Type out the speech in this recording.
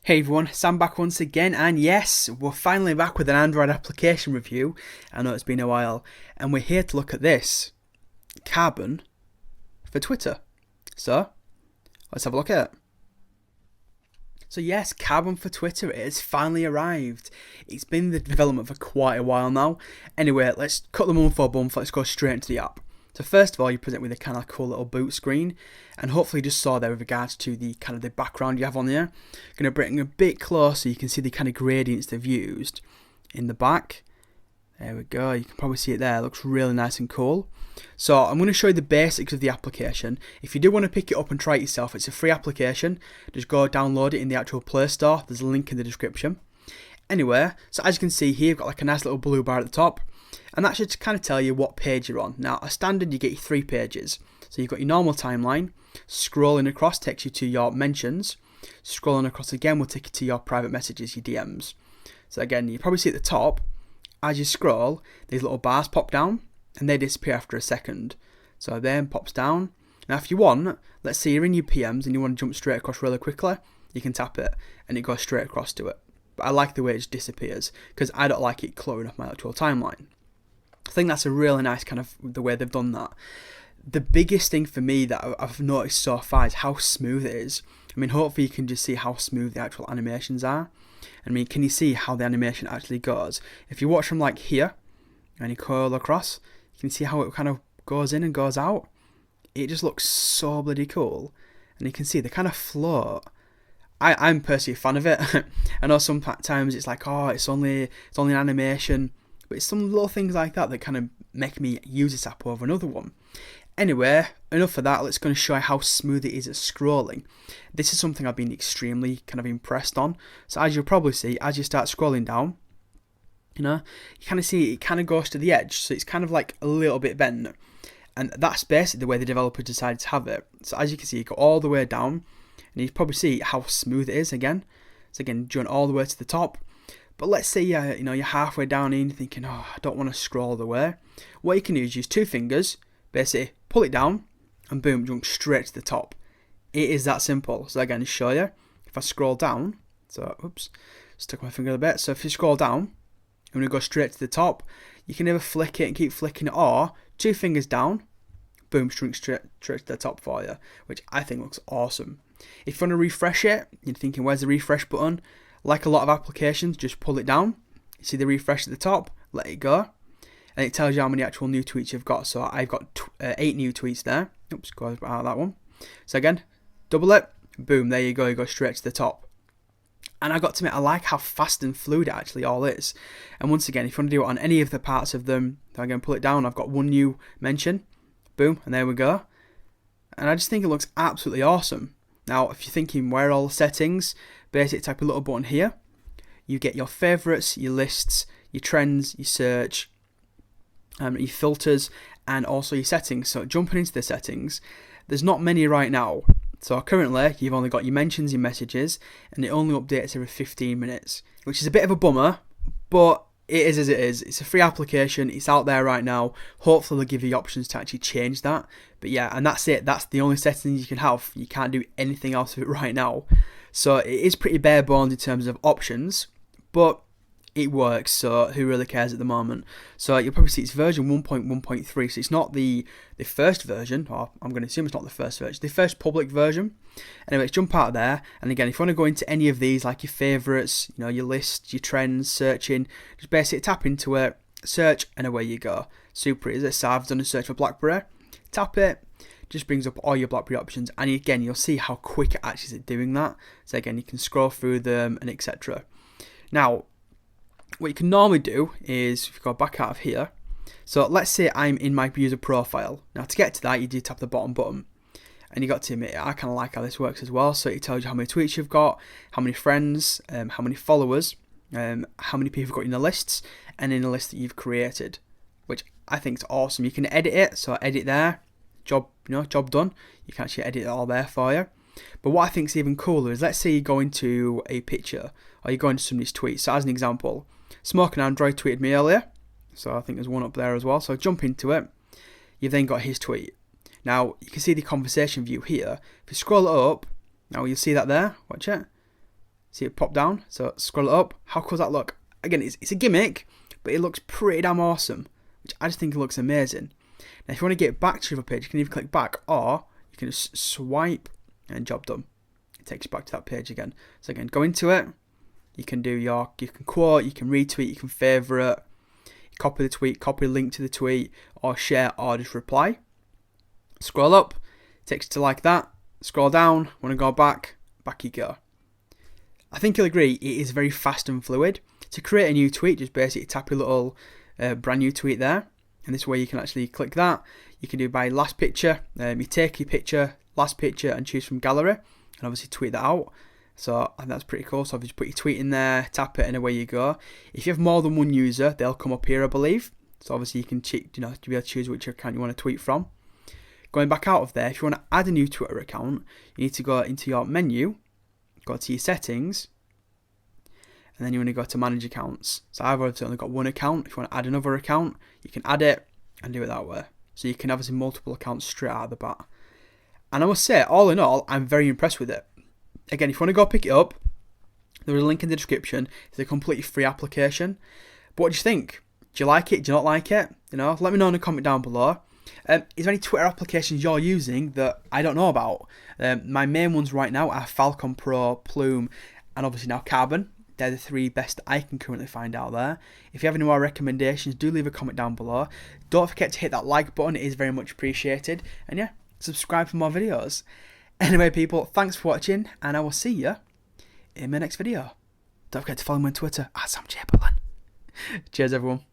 Hey everyone, Sam back once again, and yes, we're finally back with an Android application review. I know it's been a while, and we're here to look at this Carbon for Twitter. So, let's have a look at it. So yes, Carbon for Twitter, it has finally arrived. It's been in the development for quite a while now. Anyway, let's cut the mum for a bump, let's go straight into the app. So first of all, you present with a kind of cool little boot screen, and hopefully you just saw there with regards to the kind of the background you have on there. Going to bring it a bit closer so you can see the kind of gradients they've used in the back. There we go, you can probably see it there, it looks really nice and cool. So I'm going to show you the basics of the application. If you do want to pick it up and try it yourself, it's a free application. Just go download it in the actual Play Store, there's a link in the description. Anyway, so as you can see here, you've got like a nice little blue bar at the top. And that should kind of tell you what page you're on. Now, a standard, you get 3 pages. So you've got your normal timeline, scrolling across takes you to your mentions, scrolling across again will take you to your private messages, your DMs. So again, you probably see at the top, as you scroll, these little bars pop down, and they disappear after a second. So then pops down. Now if you want, let's say you're in your PMs and you want to jump straight across really quickly, you can tap it, and it goes straight across to it. But I like the way it just disappears, because I don't like it cluttering off my actual timeline. I think that's a really nice kind of the way they've done that. The biggest thing for me that I've noticed so far is how smooth it is. I mean, hopefully you can just see how smooth the actual animations are. I mean, can you see how the animation actually goes? If you watch from like here, and you curl across, you can see how it kind of goes in and goes out. It just looks so bloody cool. And you can see they kind of float. I'm personally a fan of it. I know sometimes it's like, oh, it's only an animation. But it's some little things like that that kind of make me use this app over another one. Anyway, enough of that, let's go and show you how smooth it is at scrolling. This is something I've been extremely kind of impressed on. So as you'll probably see, as you start scrolling down, you kind of see it kind of goes to the edge. So it's kind of like a little bit bent. And that's basically the way the developer decided to have it. So as you can see, you go all the way down, and you probably see how smooth it is again. So again, join all the way to the top. But let's say you're halfway down and you're thinking, oh, I don't want to scroll all the way. What you can do is use 2 fingers, basically pull it down, and boom, jump straight to the top. It is that simple. So again, to show you, if I scroll down, so oops, stuck my finger a bit. So if you scroll down, I'm going to go straight to the top. You can either flick it and keep flicking it, or 2 fingers down, boom, straight to the top for you, which I think looks awesome. If you want to refresh it, you're thinking, where's the refresh button? Like a lot of applications, just pull it down. You see the refresh at the top, let it go. And it tells you how many actual new tweets you've got. So I've got 8 new tweets there. Oops, go out of that one. So again, double it, boom, there you go, you go straight to the top. And I got to admit, I like how fast and fluid it actually all is. And once again, if you want to do it on any of the parts of them, I'm going to pull it down, I've got 1 new mention, boom, and there we go. And I just think it looks absolutely awesome. Now, if you're thinking, where are all the settings? Basically, type a little button here. You get your favourites, your lists, your trends, your search, your filters, and also your settings. So jumping into the settings, there's not many right now. So currently, you've only got your mentions, your messages, and it only updates every 15 minutes, which is a bit of a bummer, but it is as it is. It's a free application, it's out there right now. Hopefully they'll give you options to actually change that. But yeah, and that's it. That's the only settings you can have. You can't do anything else with it right now. So it is pretty bare bones in terms of options, but it works, so who really cares at the moment? So you'll probably see it's version 1.1.3, so it's not the first version, or I'm going to assume it's not the first version, the first public version. Anyway, let's jump out of there, and again, if you want to go into any of these, like your favourites, your lists, your trends, searching, just basically tap into it, search, and away you go. Super easy. So I've done a search for BlackBerry, tap it, just brings up all your BlackBerry options, and again, you'll see how quick it actually is at doing that. So again, you can scroll through them, and etc. Now, what you can normally do is, if you go back out of here, so let's say I'm in my user profile. Now to get to that, you do tap the bottom button, and you got to admit, I kind of like how this works as well. So it tells you how many tweets you've got, how many friends, how many followers, how many people you've got in the lists, and in the list that you've created, which I think is awesome. You can edit it, so edit there, job done. You can actually edit it all there for you. But what I think is even cooler is, let's say you go into a picture, or you go into somebody's tweets. So as an example, Smoking Android tweeted me earlier, so I think there's one up there as well. So jump into it. You've then got his tweet. Now you can see the conversation view here. If you scroll it up, now you'll see that there. Watch it. See it pop down? So scroll it up. How cool does that look? Again, it's a gimmick, but it looks pretty damn awesome, which I just think it looks amazing. Now, if you want to get back to your page, you can either click back or you can just swipe and job done. It takes you back to that page again. So again, go into it. You can do you can quote, you can retweet, you can favourite, copy the tweet, copy a link to the tweet, or share, or just reply. Scroll up, takes you to like that. Scroll down, want to go back you go. I think you'll agree it is very fast and fluid. To create a new tweet, just basically tap your little brand new tweet there, and this way you can actually click that. You can do by last picture. You take your picture, last picture, and choose from gallery, and obviously tweet that out. So I think that's pretty cool. So obviously put your tweet in there, tap it, and away you go. If you have more than one user, they'll come up here, I believe. So obviously you can check, to be able to choose which account you want to tweet from. Going back out of there, if you want to add a new Twitter account, you need to go into your menu, go to your settings, and then you want to go to manage accounts. So I've obviously only got one account. If you want to add another account, you can add it and do it that way. So you can obviously multiple accounts straight out of the bat. And I must say, all in all, I'm very impressed with it. Again, if you want to go pick it up, there's a link in the description. It's a completely free application. But what do you think? Do you like it? Do you not like it? Let me know in a comment down below. Is there any Twitter applications you're using that I don't know about? My main ones right now are Falcon Pro, Plume, and obviously now Carbon. They're the three best I can currently find out there. If you have any more recommendations, do leave a comment down below. Don't forget to hit that like button. It is very much appreciated. And yeah, subscribe for more videos. Anyway, people, thanks for watching, and I will see you in my next video. Don't forget to follow me on Twitter, @samjpullen. Cheers, everyone.